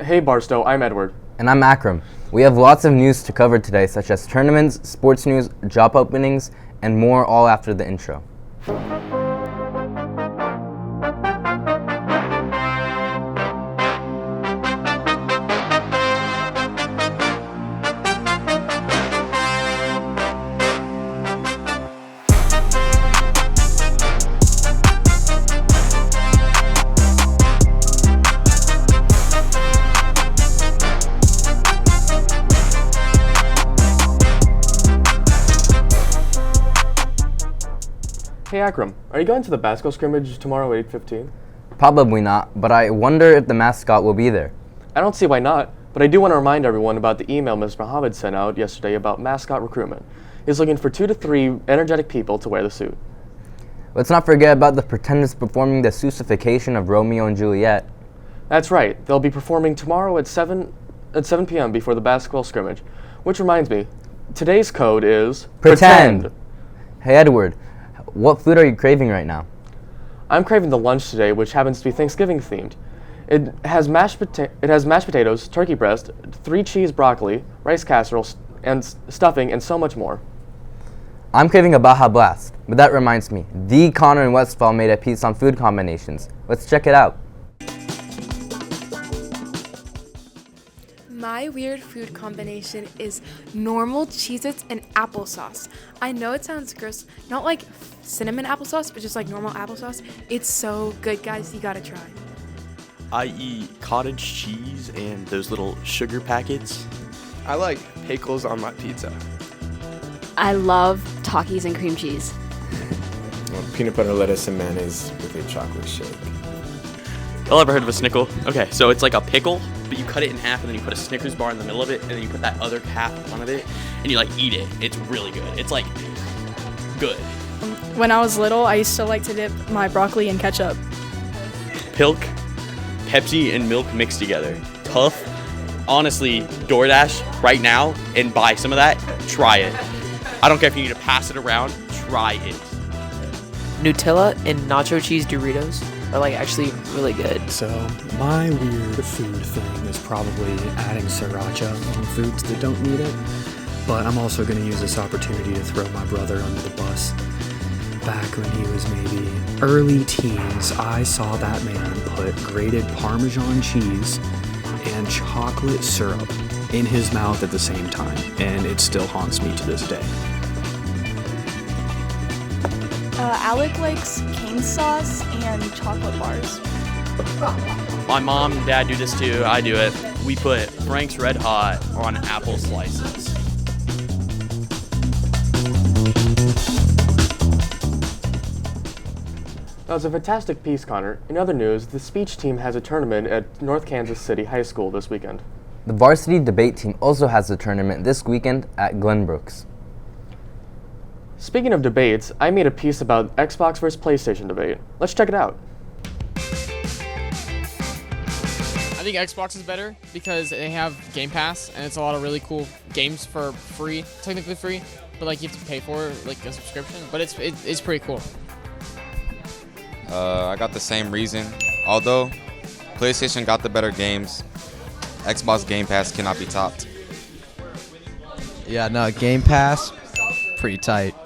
Hey Barstow, I'm Edward. And I'm Akram. We have lots of news to cover today, such as tournaments, sports news, job openings, and more, all after the intro. Hey Akram, are you going to the basketball scrimmage tomorrow at 8:15? Probably not, but I wonder if the mascot will be there. I don't see why not, but I do want to remind everyone about the email Ms. Mohammed sent out yesterday about mascot recruitment. He's looking for 2 to 3 energetic people to wear the suit. Let's not forget about the pretenders performing the Susification of Romeo and Juliet. That's right, they'll be performing tomorrow at 7 p.m. before the basketball scrimmage. Which reminds me, today's code is Pretend! Hey Edward, what food are you craving right now? I'm craving the lunch today, which happens to be Thanksgiving themed. It has mashed potatoes, turkey breast, 3 cheese broccoli, rice casserole, and stuffing, and so much more. I'm craving a Baja Blast, but that reminds me, the Connor and Westfall made a piece on food combinations. Let's check it out. My weird food combination is normal Cheez-Its and applesauce. I know it sounds gross, not like cinnamon applesauce, but just like normal applesauce. It's so good, guys. You gotta try. I eat cottage cheese and those little sugar packets. I like pickles on my pizza. I love Takis and cream cheese. Well, peanut butter, lettuce, and mayonnaise with a chocolate shake. Y'all ever heard of a snickle? Okay, so it's like a pickle, but you cut it in half and then you put a Snickers bar in the middle of it, and then you put that other half in front of it, and you like eat it. It's really good. It's like good. When I was little, I used to like to dip my broccoli in ketchup. Pilk, Pepsi, and milk mixed together. Tough. Honestly, DoorDash right now and buy some of that. Try it. I don't care if you need to pass it around. Try it. Nutella and nacho cheese Doritos are like actually really good. So my weird food thing is probably adding sriracha on foods that don't need it. But I'm also going to use this opportunity to throw my brother under the bus. Back when he was maybe early teens, I saw that man put grated Parmesan cheese and chocolate syrup in his mouth at the same time, and it still haunts me to this day. Alec likes cane sauce and chocolate bars. My mom and dad do this too. I do it. We put Frank's Red Hot on apple slices. That was a fantastic piece, Connor. In other news, the speech team has a tournament at North Kansas City High School this weekend. The varsity debate team also has a tournament this weekend at Glenbrooks. Speaking of debates, I made a piece about Xbox versus PlayStation debate. Let's check it out. I think Xbox is better because they have Game Pass and it's a lot of really cool games for free, technically free, but like you have to pay for like a subscription, but it's pretty cool. I got the same reason. Although PlayStation got the better games, Xbox Game Pass cannot be topped. Yeah, no, Game Pass, pretty tight.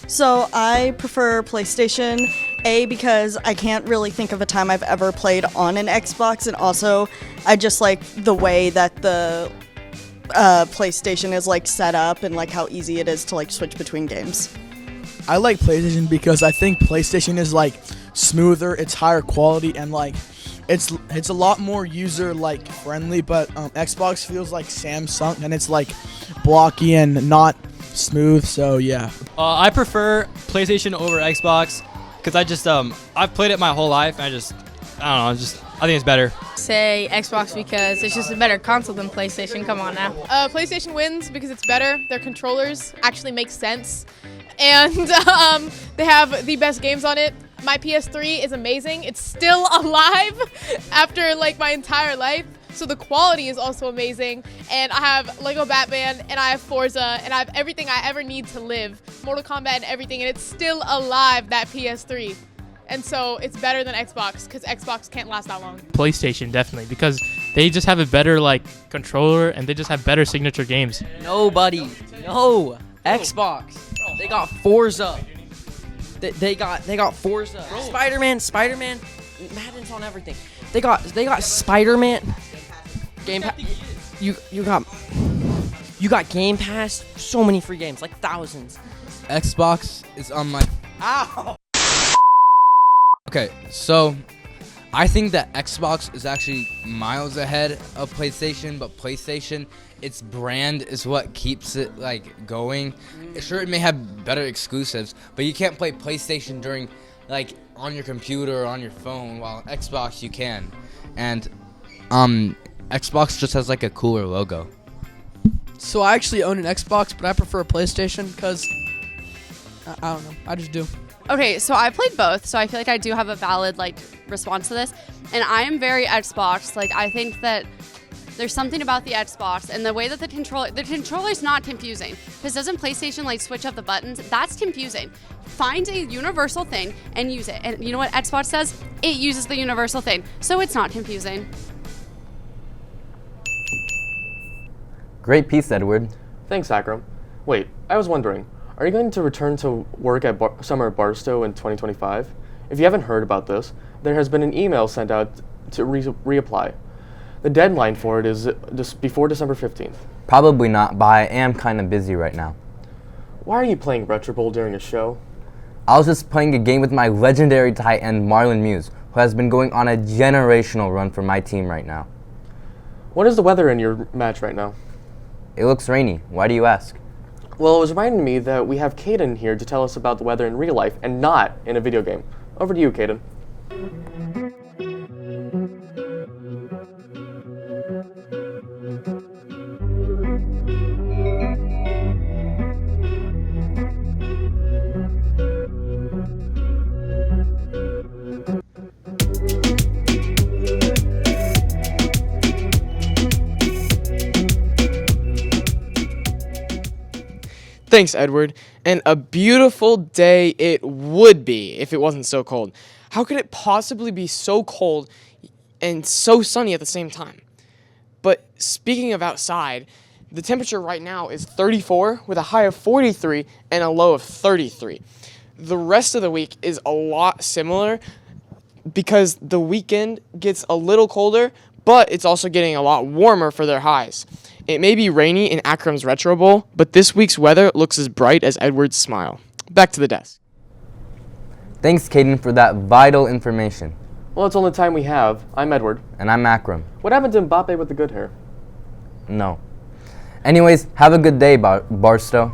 So I prefer PlayStation, A, because I can't really think of a time I've ever played on an Xbox, and also I just like the way that the PlayStation is like set up and like how easy it is to like switch between games. I like PlayStation because I think PlayStation is like smoother, it's higher quality, and like it's a lot more user like friendly, but Xbox feels like Samsung and it's like blocky and not smooth, so yeah. I prefer PlayStation over Xbox because I've played it my whole life and I don't know, I think it's better. Say Xbox because it's just a better console than PlayStation. Come on now. PlayStation wins because it's better. Their controllers actually make sense, and they have the best games on it. My PS3 is amazing. It's still alive after like my entire life. So the quality is also amazing, and I have Lego Batman, and I have Forza, and I have everything I ever need to live, Mortal Kombat and everything, and it's still alive, that PS3. And so it's better than Xbox, because Xbox can't last that long. PlayStation, definitely, because They just have a better like controller, and they just have better signature games. Nobody. No. Xbox. They got Forza. They got Forza. Spider-Man. Madden's on everything. They got Spider-Man. Game Pass. You got Game Pass. So many free games, like thousands. Xbox is on my. Ow. Okay, so I think that Xbox is actually miles ahead of PlayStation, but PlayStation, its brand is what keeps it like going. Sure, it may have better exclusives, but you can't play PlayStation during like on your computer or on your phone, while Xbox you can. And Xbox just has like a cooler logo. So I actually own an Xbox, but I prefer a PlayStation because I don't know. I just do. Okay, so I played both, so I feel like I do have a valid like response to this. And I am very Xbox. Like I think that there's something about the Xbox and the way that the controller's not confusing. Because doesn't PlayStation like switch up the buttons? That's confusing. Find a universal thing and use it. And you know what Xbox does? It uses the universal thing. So it's not confusing. Great piece, Edward. Thanks, Akram. Wait, I was wondering, are you going to return to work at Summer at Barstow in 2025? If you haven't heard about this, there has been an email sent out to reapply. The deadline for it is just before December 15th. Probably not, but I am kind of busy right now. Why are you playing Retro Bowl during a show? I was just playing a game with my legendary tight end Marlon Muse, who has been going on a generational run for my team right now. What is the weather in your match right now? It looks rainy. Why do you ask? Well, it was reminding me that we have Caden here to tell us about the weather in real life and not in a video game. Over to you, Caden. Thanks, Edward. And a beautiful day it would be if it wasn't so cold. How could it possibly be so cold and so sunny at the same time? But speaking of outside, the temperature right now is 34 with a high of 43 and a low of 33. The rest of the week is a lot similar because the weekend gets a little colder, but it's also getting a lot warmer for their highs. It may be rainy in Akram's Retro Bowl, but this week's weather looks as bright as Edward's smile. Back to the desk. Thanks, Caden, for that vital information. Well, it's all the time we have. I'm Edward. And I'm Akram. What happened to Mbappe with the good hair? No. Anyways, have a good day, Barstow.